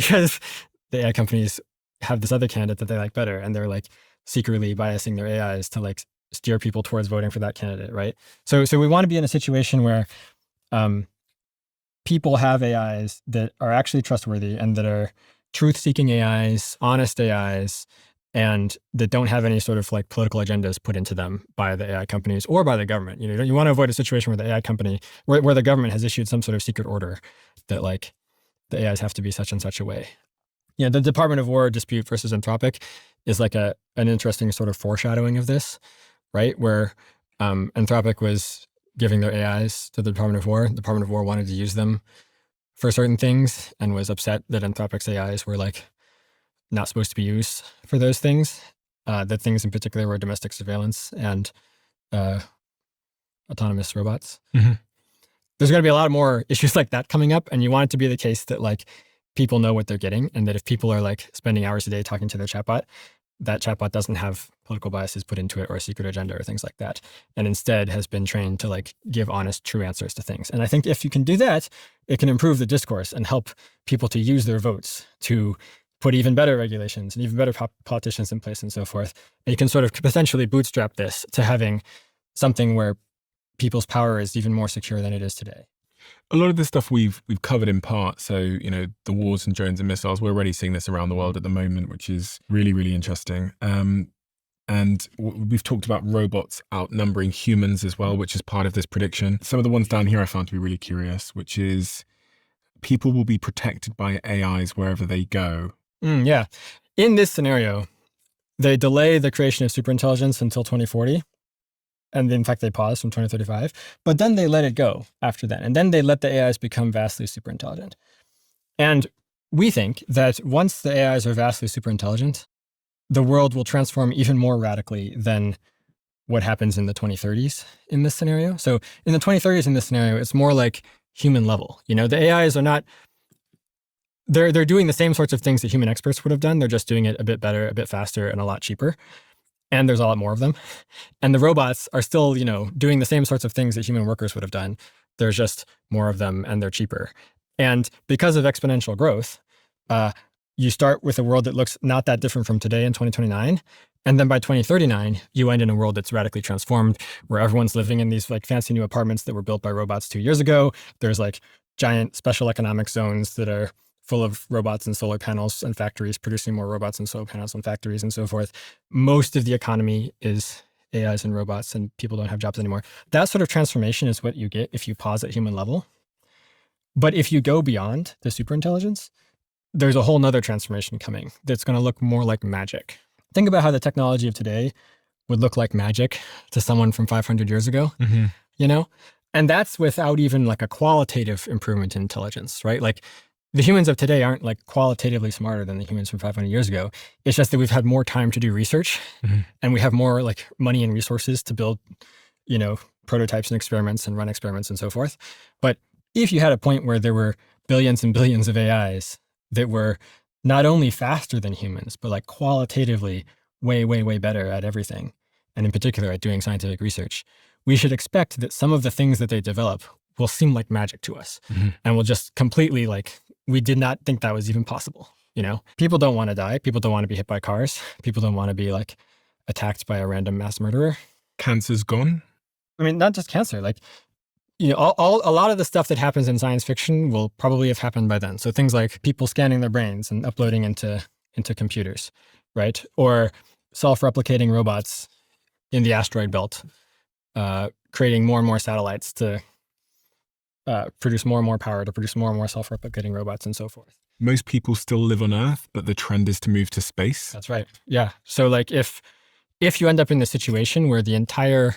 because the AI companies have this other candidate that they like better, and they're like secretly biasing their AIs to like steer people towards voting for that candidate, right? So we want to be in a situation where people have AIs that are actually trustworthy and that are truth-seeking AIs, honest AIs, and that don't have any sort of like political agendas put into them by the AI companies or by the government. You know, you want to avoid a situation where the AI company, where the government has issued some sort of secret order that like the AIs have to be such and such a way. Yeah, the Department of War dispute versus Anthropic is like an interesting sort of foreshadowing of this, right? Where Anthropic was giving their AIs to the Department of War. The Department of War wanted to use them for certain things and was upset that Anthropic's AIs were like not supposed to be used for those things. That things in particular were domestic surveillance and autonomous robots. Mm-hmm. There's going to be a lot more issues like that coming up, and you want it to be the case that like people know what they're getting, and that if people are like spending hours a day talking to their chatbot, that chatbot doesn't have political biases put into it or a secret agenda or things like that, and instead has been trained to like give honest, true answers to things. And I think if you can do that, it can improve the discourse and help people to use their votes to put even better regulations and even better politicians in place and so forth. And you can sort of potentially bootstrap this to having something where people's power is even more secure than it is today. A lot of this stuff we've covered in part. So, you know, the wars and drones and missiles, we're already seeing this around the world at the moment, which is really, really interesting. And we've talked about robots outnumbering humans as well, which is part of this prediction. Some of the ones down here I found to be really curious, which is people will be protected by AIs wherever they go. Yeah. In this scenario, they delay the creation of superintelligence until 2040. And in fact, they pause from 2035, but then they let it go after that. And then they let the AIs become vastly superintelligent. And we think that once the AIs are vastly superintelligent, the world will transform even more radically than what happens in the 2030s in this scenario. So in the 2030s in this scenario, it's more like human level. You know, the AIs are not, they're doing the same sorts of things that human experts would have done. They're just doing it a bit better, a bit faster, and a lot cheaper. And there's a lot more of them. And the robots are still, you know, doing the same sorts of things that human workers would have done. There's just more of them and they're cheaper. And because of exponential growth, you start with a world that looks not that different from today in 2029. And then by 2039, you end in a world that's radically transformed, where everyone's living in these like fancy new apartments that were built by robots 2 years ago. There's like giant special economic zones that are full of robots and solar panels and factories producing more robots and solar panels and factories and so forth. Most of the economy is AIs and robots, and people don't have jobs anymore. That sort of transformation is what you get if you pause at human level. But if you go beyond the superintelligence, there's a whole nother transformation coming that's going to look more like magic. Think about how the technology of today would look like magic to someone from 500 years ago, you know? And that's without even like a qualitative improvement in intelligence, right? Like, the humans of today aren't like qualitatively smarter than the humans from 500 years ago. It's just that we've had more time to do research and we have more like money and resources to build, you know, prototypes and experiments and run experiments and so forth. But if you had a point where there were billions and billions of AIs that were not only faster than humans, but like qualitatively way, way, way better at everything, and in particular at doing scientific research, we should expect that some of the things that they develop will seem like magic to us and will just completely like, we did not think that was even possible. You know, people don't want to die. People don't want to be hit by cars. People don't want to be like attacked by a random mass murderer. Cancer's gone. I mean, not just cancer, like, you know, a lot of the stuff that happens in science fiction will probably have happened by then. So things like people scanning their brains and uploading into computers, right? Or self-replicating robots in the asteroid belt, creating more and more satellites to produce more and more power to produce more and more self-replicating robots and so forth. Most people still live on Earth, but the trend is to move to space. That's right. Yeah. So like if you end up in the situation where the entire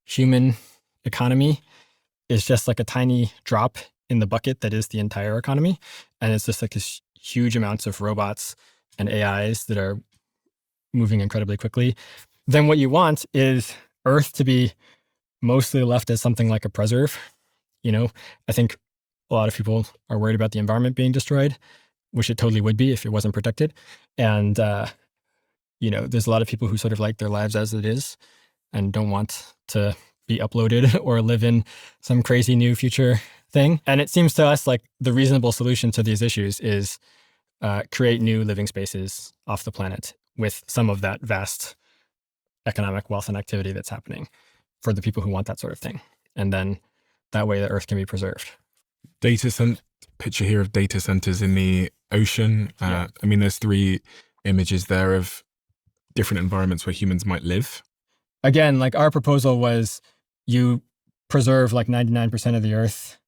human economy is just like a tiny drop in the bucket that is the entire economy, and it's just like this huge amounts of robots and AIs that are moving incredibly quickly, then what you want is Earth to be mostly left as something like a preserve. You know, I think a lot of people are worried about the environment being destroyed, which it totally would be if it wasn't protected. And, you know, there's a lot of people who sort of like their lives as it is and don't want to be uploaded or live in some crazy new future thing. And it seems to us like the reasonable solution to these issues is create new living spaces off the planet with some of that vast economic wealth and activity that's happening for the people who want that sort of thing. And then that way the Earth can be preserved. Picture here of data centers in the ocean. Yeah. I mean, there's 3 images there of different environments where humans might live. Again, like our proposal was you preserve like 99% of the Earth,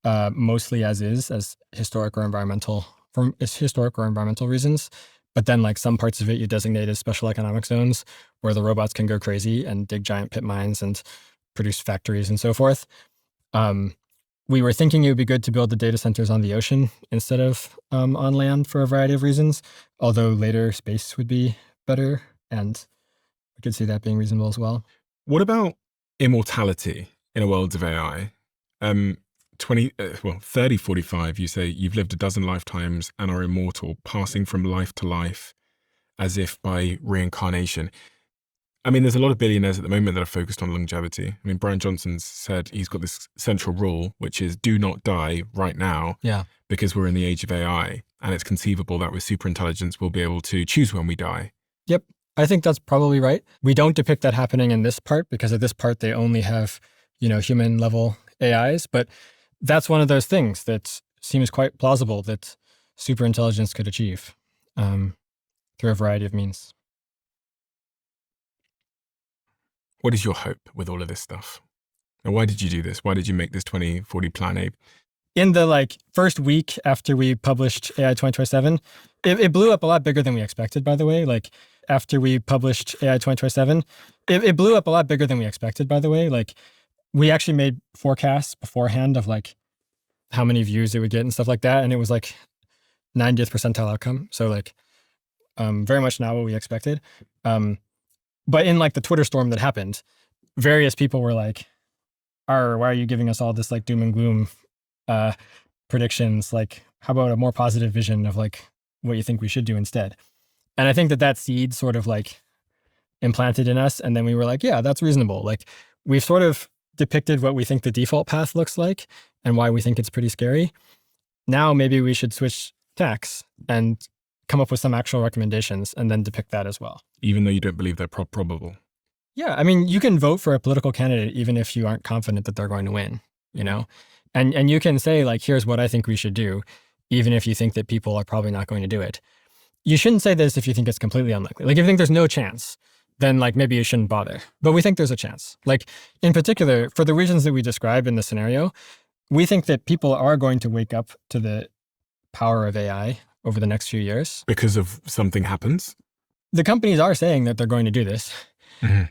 mostly as historic or environmental reasons. But then like some parts of it you designate as special economic zones where the robots can go crazy and dig giant pit mines and produce factories and so forth. We were thinking it would be good to build the data centers on the ocean instead of on land for a variety of reasons, although later space would be better, and I could see that being reasonable as well. What about immortality in a world of AI? 30, 45, you say you've lived a dozen lifetimes and are immortal, passing from life to life as if by reincarnation. I mean, there's a lot of billionaires at the moment that are focused on longevity. I mean, Brian Johnson's said he's got this central rule, which is do not die right now. Yeah. Because we're in the age of AI, and it's conceivable that with superintelligence, we'll be able to choose when we die. Yep. I think that's probably right. We don't depict that happening in this part because at this part, they only have, human level AIs. But that's one of those things that seems quite plausible that superintelligence could achieve through a variety of means. What is your hope with all of this stuff? And why did you do this? Why did you make this 2040 plan, Abe? In the first week after we published AI 2027, it blew up a lot bigger than we expected, by the way. Like after we published AI 2027, it blew up a lot bigger than we expected, by the way. Like we actually made forecasts beforehand of like how many views it would get and stuff like that. And it was like 90th percentile outcome. So like very much not what we expected. But in like the Twitter storm that happened, various people were like, why are you giving us all this like doom and gloom predictions? Like, how about a more positive vision of like what you think we should do instead? And I think that seed sort of like implanted in us. And then we were like, yeah, that's reasonable. Like we've sort of depicted what we think the default path looks like and why we think it's pretty scary. Now maybe we should switch tacks and come up with some actual recommendations and then depict that as well. Even though you don't believe they're probable. Yeah, I mean, you can vote for a political candidate even if you aren't confident that they're going to win, And you can say like, here's what I think we should do, even if you think that people are probably not going to do it. You shouldn't say this if you think it's completely unlikely. Like if you think there's no chance, then like maybe you shouldn't bother. But we think there's a chance. Like in particular, for the reasons that we describe in the scenario, we think that people are going to wake up to the power of AI over the next few years. Because of something happens? The companies are saying that they're going to do this. Mm-hmm.